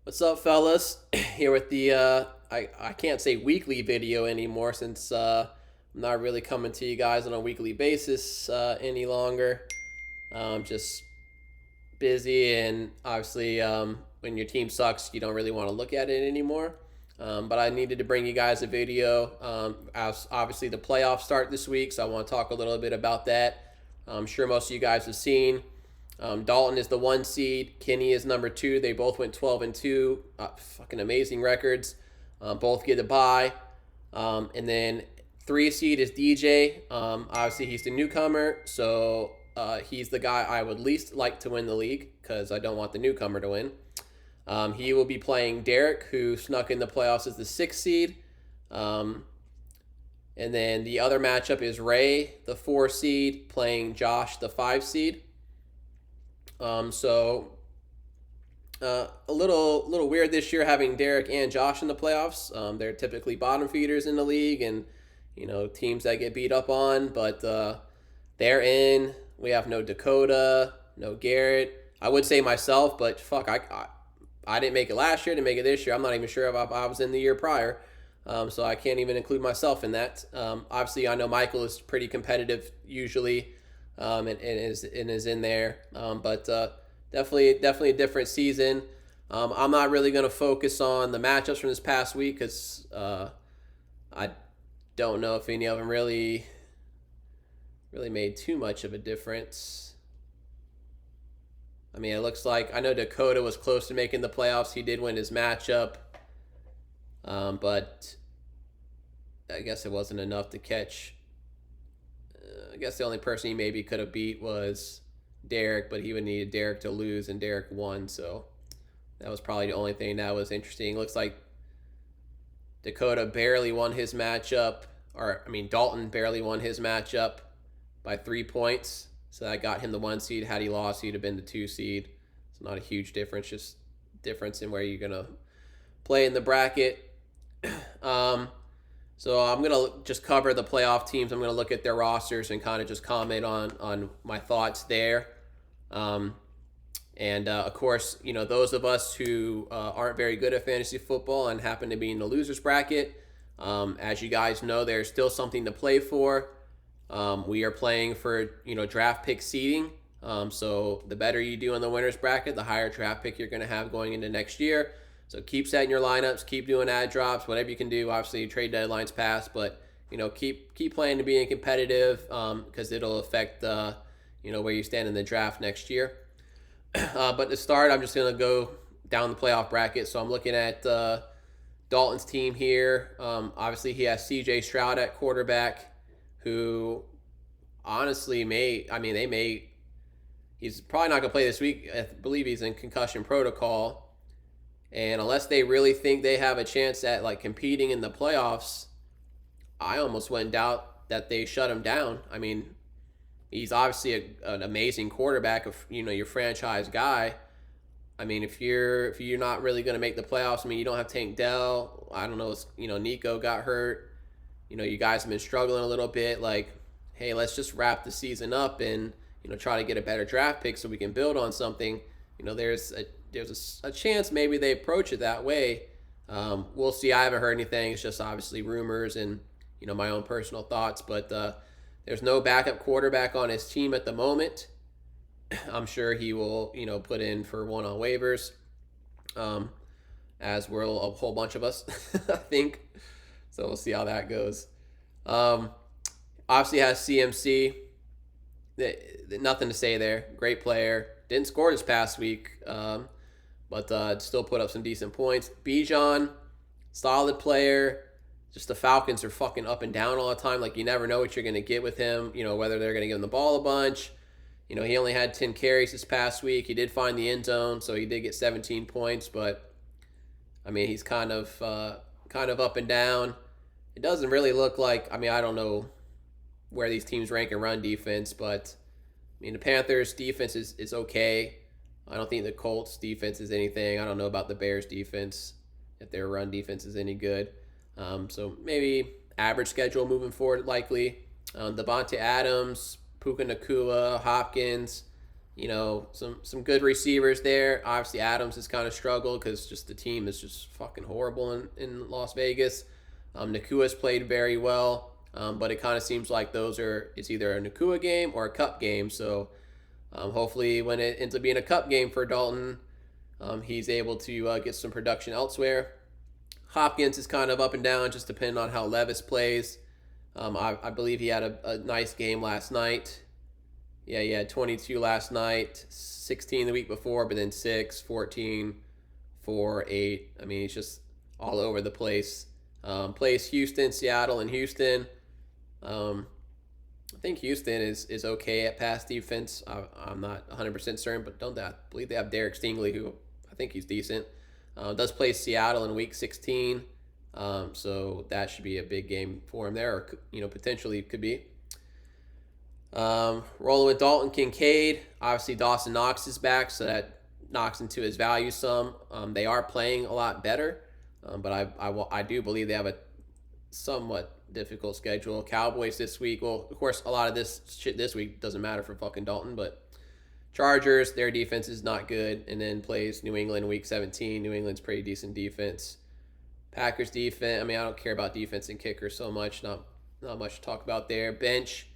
What's up, fellas? Here with the I can't say weekly video anymore since I'm not really coming to you guys on a weekly basis any longer. Just busy, and obviously, when your team sucks, you don't really want to look at it anymore. But I needed to bring you guys a video. As obviously the playoffs start this week, so I want to talk a little bit about that. I'm sure most of you guys have seen. Dalton is the 1 seed. Kenny is number 2. They both went 12-2. Fucking amazing records. Both get a bye. And then 3 seed is DJ. Obviously, he's the newcomer, so he's the guy I would least like to win the league because I don't want the newcomer to win. He will be playing Derek, who snuck in the playoffs as the 6 seed. And then the other matchup is Ray, the 4 seed, playing Josh, the 5 seed. So a little weird this year having Derek and Josh in the playoffs. They're typically bottom feeders in the league, and teams that get beat up on. But they're in. We have no Dakota, no Garrett. I would say myself, but fuck, I didn't make it last year. Didn't make it this year. I'm not even sure if I was in the year prior. So I can't even include myself in that. Obviously, I know Michael is pretty competitive usually. And is in there. But definitely a different season. I'm not really going to focus on the matchups from this past week because I don't know if any of them really made too much of a difference. I mean, it looks like I know Dakota was close to making the playoffs. He did win his matchup, but I guess it wasn't enough to catch. I guess the only person he maybe could have beat was Derek, but he would need Derek to lose, and Derek won, so that was probably the only thing that was interesting. Looks like Dakota barely won his matchup, Dalton barely won his matchup by 3 points, so that got him the 1 seed. Had he lost, he'd have been the 2 seed. It's not a huge difference, just difference in where you're going to play in the bracket. So I'm going to just cover the playoff teams. I'm going to look at their rosters and kind of just comment on my thoughts there. Of course, those of us who aren't very good at fantasy football and happen to be in the losers bracket, as you guys know, there's still something to play for. We are playing for, draft pick seeding. So the better you do in the winners bracket, the higher draft pick you're going to have going into next year. So keep setting your lineups, keep doing ad drops, whatever you can do. Obviously, trade deadlines pass, but keep playing to being competitive because it'll affect where you stand in the draft next year. But to start, I'm just gonna go down the playoff bracket. So I'm looking at Dalton's team here. Obviously, he has C.J. Stroud at quarterback, who honestly he's probably not gonna play this week. I believe he's in concussion protocol. And unless they really think they have a chance at competing in the playoffs, I almost wouldn't doubt that they shut him down. I mean, he's obviously an amazing quarterback, of your franchise guy. I mean, if you're not really going to make the playoffs, I mean, you don't have Tank Dell. I don't know, Nico got hurt. You guys have been struggling a little bit. Hey, let's just wrap the season up and try to get a better draft pick so we can build on something. There's a chance maybe they approach it that way. We'll see. I haven't heard anything. It's just obviously rumors and my own personal thoughts. But there's no backup quarterback on his team at the moment. I'm sure he will put in for one on waivers, as will a whole bunch of us, I think. So we'll see how that goes. Obviously has CMC. Nothing to say there. Great player. Didn't score this past week. But still put up some decent points. Bijan, solid player. Just the Falcons are fucking up and down all the time. You never know what you're going to get with him. Whether they're going to give him the ball a bunch. He only had 10 carries this past week. He did find the end zone, so he did get 17 points. But, I mean, he's kind of up and down. It doesn't really look like, I don't know where these teams rank in run defense. But, the Panthers' defense is okay. I don't think the Colts defense is anything. I don't know about the Bears defense, if their run defense is any good. So maybe average schedule moving forward likely. Devontae Adams, Puka Nakua, Hopkins, some good receivers there. Obviously, Adams has kind of struggled because just the team is just fucking horrible in Las Vegas. Nakua's played very well, but it kind of seems like it's either a Nakua game or a Cup game. So hopefully, when it ends up being a Cup game for Dalton, he's able to get some production elsewhere. Hopkins is kind of up and down, just depending on how Levis plays. I believe he had a nice game last night. Yeah, he had 22 last night, 16 the week before, but then 6, 14, 4, 8. I mean, he's just all over the place. Plays Houston, Seattle, and Houston. I think Houston is okay at pass defense. I'm not 100% certain, but I believe they have Derek Stingley, who I think he's decent. Does play Seattle in Week 16, so that should be a big game for him there, or potentially could be. Rolling with Dalton Kincaid. Obviously, Dawson Knox is back, so that knocks into his value some. They are playing a lot better, but I do believe they have a somewhat difficult schedule. Cowboys this week. Well, of course, a lot of this shit this week doesn't matter for fucking Dalton, but Chargers, their defense is not good, and then plays New England in Week 17. New England's pretty decent defense. Packers defense. I mean, I don't care about defense and kicker so much. Not much to talk about there. Bench.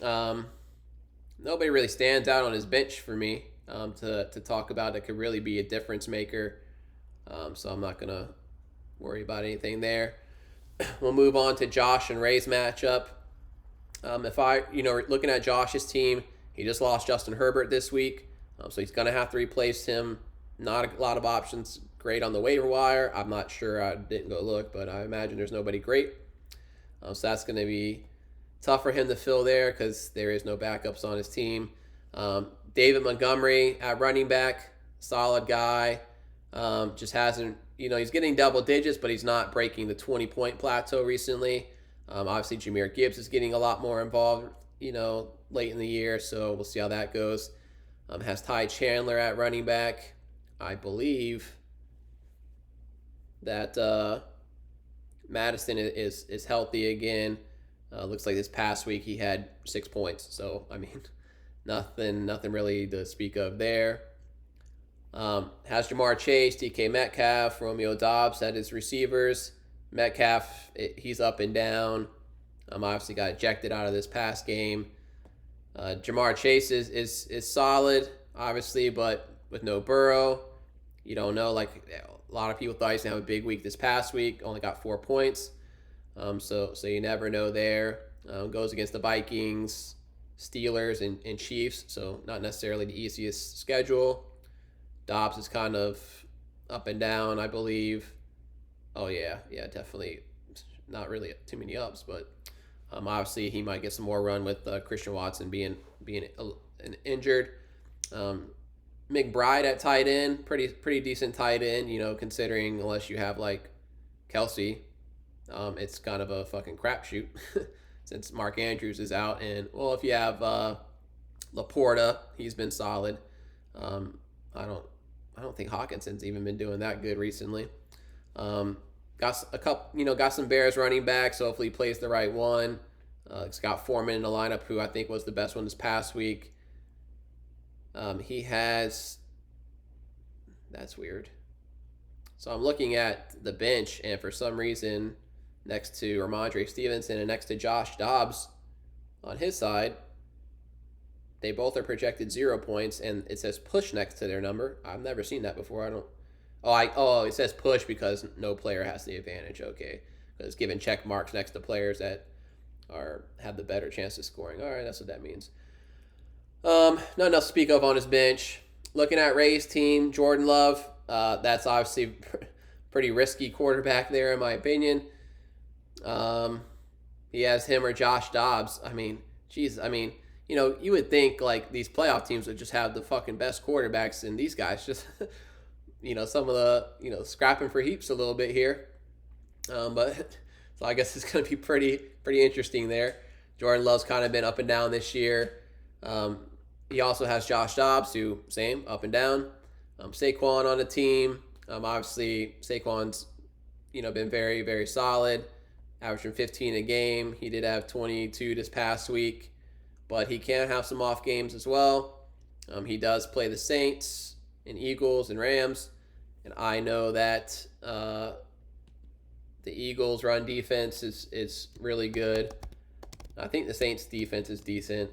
Nobody really stands out on his bench for me to talk about that could really be a difference maker. So I'm not gonna worry about anything there. We'll move on to Josh and Ray's matchup. Looking at Josh's team, he just lost Justin Herbert this week, so he's gonna have to replace him. Not a lot of options great on the waiver wire. I'm not sure. I didn't go look, but I imagine there's nobody great. So that's gonna be tough for him to fill there because there is no backups on his team. David Montgomery at running back, solid guy. Just hasn't, he's getting double digits, but he's not breaking the 20-point plateau recently. Obviously, Jahmyr Gibbs is getting a lot more involved, late in the year, so we'll see how that goes. Has Ty Chandler at running back. I believe that Madison is healthy again. Looks like this past week he had 6 points. So, I mean, nothing really to speak of there. Has Jamar Chase, DK Metcalf, Romeo Doubs at his receivers. Metcalf, he's up and down. Obviously got ejected out of this past game. Jamar Chase is solid, obviously, but with no Burrow, you don't know. Like, a lot of people thought he was going to have a big week this past week. Only got 4 points. So you never know there. Goes against the Vikings, Steelers, and Chiefs, so not necessarily the easiest schedule. Dobbs is kind of up and down, I believe. Oh, yeah, definitely not really too many ups, but obviously he might get some more run with Christian Watson being injured. McBride at tight end, pretty decent tight end, considering unless you have, like, Kelsey, it's kind of a fucking crapshoot since Mark Andrews is out. And, well, if you have Laporta, he's been solid. I don't think Hawkinson's even been doing that good recently. Got some Bears running backs, so hopefully he plays the right one. Scott Foreman in the lineup, who I think was the best one this past week. That's weird. So I'm looking at the bench, and for some reason, next to Ramondre Stevenson and next to Josh Dobbs on his side, they both are projected 0 points, and it says push next to their number. I've never seen that before. It says push because no player has the advantage. Okay, because given check marks next to players that have the better chance of scoring. All right, that's what that means. Nothing else to speak of on his bench. Looking at Ray's team, Jordan Love. That's obviously pretty risky quarterback there, in my opinion. He has him or Josh Dobbs. I mean, you would think like these playoff teams would just have the fucking best quarterbacks, and these guys just, some of the, scrapping for heaps a little bit here. But so I guess it's going to be pretty interesting there. Jordan Love's kind of been up and down this year. He also has Josh Dobbs, who same up and down. Saquon on the team. Obviously Saquon's, been very, very solid, averaging 15 a game. He did have 22 this past week, but he can have some off games as well. He does play the Saints and Eagles and Rams, and I know that the Eagles' run defense is really good. I think the Saints' defense is decent.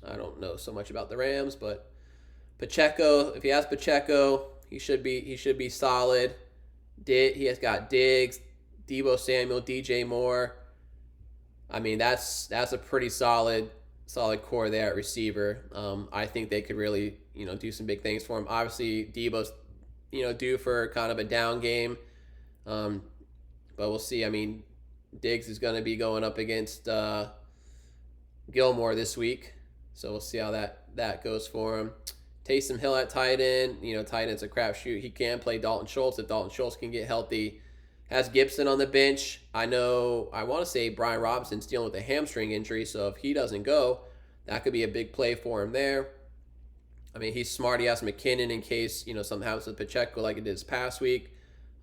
I don't know so much about the Rams, but Pacheco, if he has Pacheco, he should be solid. He has got Diggs, Debo Samuel, DJ Moore. I mean, that's a pretty solid core there at receiver. I think they could really do some big things for him. Obviously, Debo's due for kind of a down game, but we'll see. I mean, Diggs is going to be going up against Gilmore this week, so we'll see how that goes for him. Taysom Hill at tight end. Tight end's a crapshoot. He can play Dalton Schultz if Dalton Schultz can get healthy. Has Gibson on the bench. I want to say Brian Robinson's dealing with a hamstring injury, so if he doesn't go, that could be a big play for him there. I mean, he's smart. He has McKinnon in case something happens with Pacheco like it did this past week.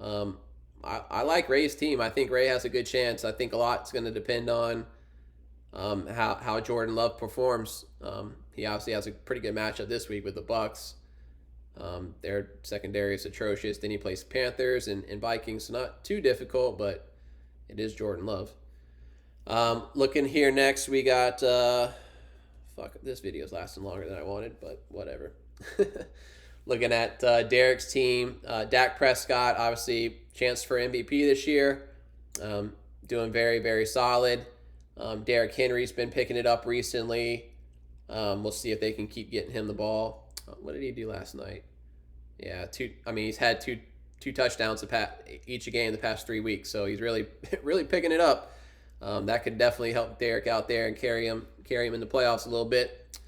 I like Ray's team. I think Ray has a good chance. I think a lot's going to depend on how Jordan Love performs. He obviously has a pretty good matchup this week with the Bucks. Their secondary is atrocious. Then he plays Panthers and Vikings, so not too difficult, but it is Jordan Love. Looking here next, we got this video's lasting longer than I wanted, but whatever. Looking at Derek's team, Dak Prescott, obviously chance for MVP this year, doing very, very solid. Derrick Henry's been picking it up recently. We'll see if they can keep getting him the ball. What did he do last night? Yeah, he's had two touchdowns each game the past 3 weeks, so he's really really picking it up. That could definitely help Derek out there and carry him in the playoffs a little bit.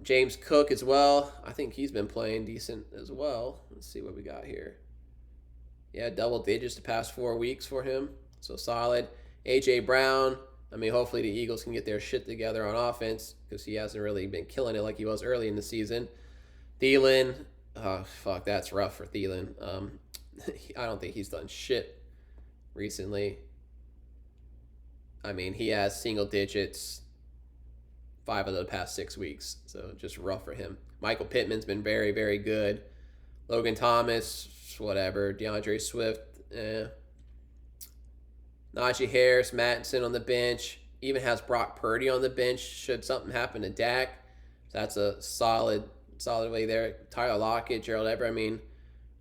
James Cook as well. I think he's been playing decent as well. Let's see what we got here. Yeah, double digits the past 4 weeks for him, so solid. A.J. Brown. I mean, hopefully the Eagles can get their shit together on offense because he hasn't really been killing it like he was early in the season. Thielen, that's rough for Thielen. I don't think he's done shit recently. I mean, he has single digits 5 of the past 6 weeks, so just rough for him. Michael Pittman's been very, very good. Logan Thomas, whatever. DeAndre Swift, Najee Harris, Mattinson on the bench. Even has Brock Purdy on the bench should something happen to Dak. So that's a solid way there. Tyler Lockett, Gerald Everett. I mean,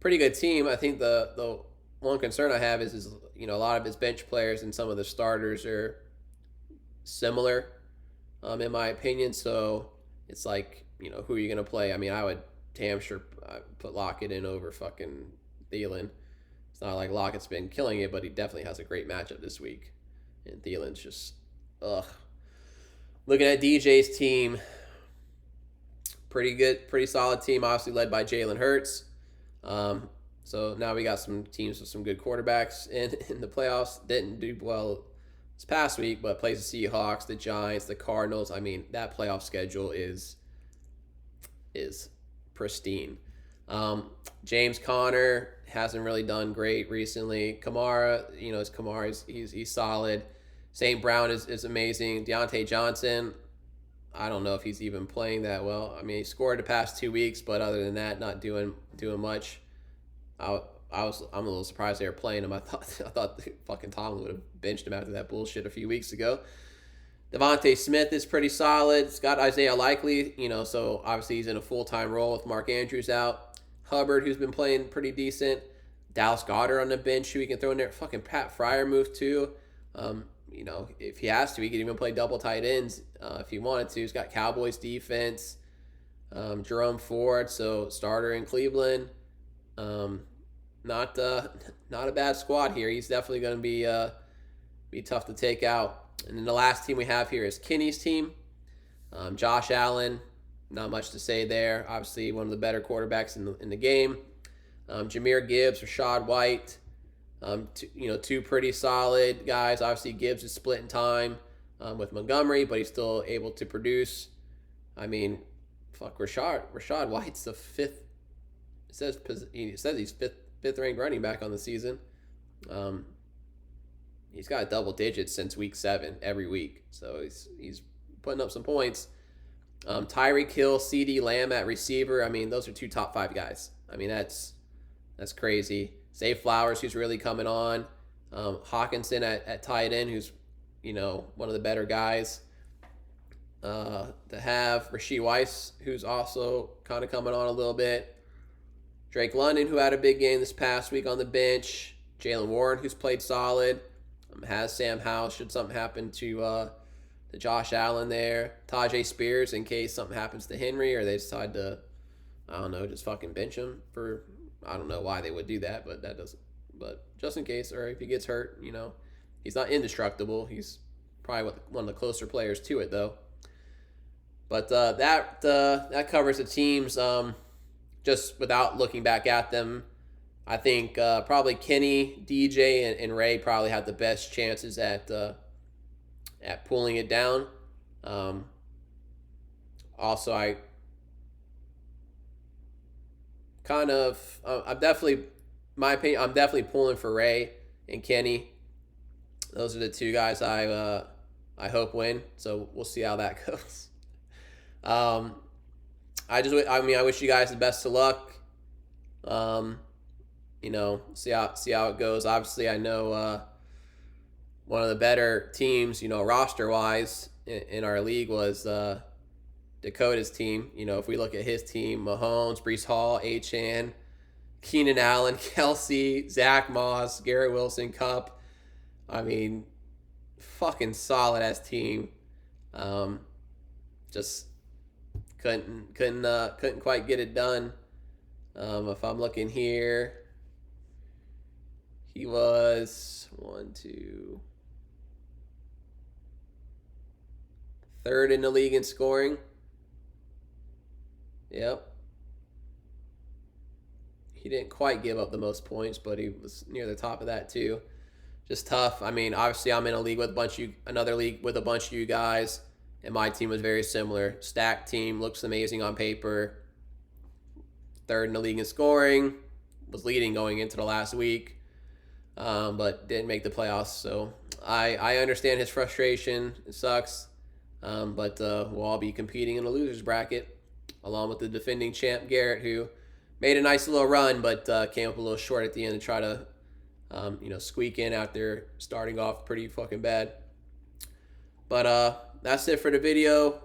pretty good team. I think the one concern I have is a lot of his bench players and some of the starters are similar, in my opinion. So it's like, who are you going to play? I mean, I would damn sure put Lockett in over fucking Thielen. It's not like Lockett's been killing it, but he definitely has a great matchup this week. And Thielen's just, Looking at DJ's team, pretty good, pretty solid team, obviously led by Jalen Hurts. So now we got some teams with some good quarterbacks in the playoffs. Didn't do well this past week, but plays the Seahawks, the Giants, the Cardinals. I mean, that playoff schedule is pristine. James Conner hasn't really done great recently. Kamara, he's solid. St. Brown is amazing. Deontay Johnson, I don't know if he's even playing that well. I mean, he scored the past 2 weeks, but other than that, not doing much. I'm a little surprised they were playing him. I thought fucking Tomlin would have benched him after that bullshit a few weeks ago. Devontae Smith is pretty solid. It's got Isaiah Likely, so obviously he's in a full-time role with Mark Andrews out. Hubbard, who's been playing pretty decent. Dallas Goedert on the bench, who he can throw in there. Fucking Pat Freiermuth, too. If he has to, he can even play double tight ends if he wanted to. He's got Cowboys defense. Jerome Ford, so starter in Cleveland. Not a bad squad here. He's definitely going to be tough to take out. And then the last team we have here is Kenny's team. Josh Allen, not much to say there. Obviously, one of the better quarterbacks in the game. Jahmyr Gibbs, Rashad White, two pretty solid guys. Obviously, Gibbs is splitting time with Montgomery, but he's still able to produce. I mean, fuck, Rashad White's the fifth. It says he's fifth ranked running back on the season. He's got double digits since week 7 every week, so he's putting up some points. Tyreek Hill, CD Lamb at receiver. I mean, those are 2 top 5 guys. I mean, that's crazy. Zay Flowers, who's really coming on. Hawkinson at tight end, who's, you know, one of the better guys. To have Rashee Weiss, who's also kind of coming on a little bit. Drake London, who had a big game this past week on the bench. Jaylen Warren, who's played solid. Has Sam Howell, should something happen to Josh Allen there. Tajay Spears, in case something happens to Henry, or they decide to, I don't know, just fucking bench him for, I don't know why they would do that, but that doesn't, but just in case, or if he gets hurt, you know, he's not indestructible. He's probably one of the closer players to it, though. But that covers the teams. Just without looking back at them, I think probably Kenny, DJ, and Ray probably had the best chances at pulling it down. Also, I'm definitely, my opinion, I'm definitely pulling for Ray and Kenny. Those are the 2 guys I hope win. So we'll see how that goes. I wish you guys the best of luck. You know, see how it goes. Obviously, I know one of the better teams, you know, roster wise in our league was Dakota's team. You know, if we look at his team, Mahomes, Breece Hall, Achane, Keenan Allen, Kelsey, Zach Moss, Garrett Wilson, Cup. I mean, fucking solid ass team. Just couldn't quite get it done. If I'm looking here, he was 3rd in the league in scoring. Yep. He didn't quite give up the most points, but he was near the top of that too. Just tough. I mean, obviously, I'm in a league with another league with a bunch of you guys, and my team was very similar. Stacked team, looks amazing on paper. 3rd in the league in scoring, was leading going into the last week, but didn't make the playoffs. So I understand his frustration. It sucks, but we'll all be competing in the losers bracket, along with the defending champ Garrett, who made a nice little run, but came up a little short at the end to try to squeak in out there, starting off pretty fucking bad. But that's it for the video.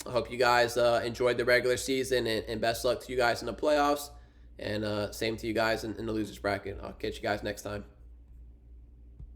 I hope you guys enjoyed the regular season, and best luck to you guys in the playoffs. And same to you guys in the losers bracket. I'll catch you guys next time.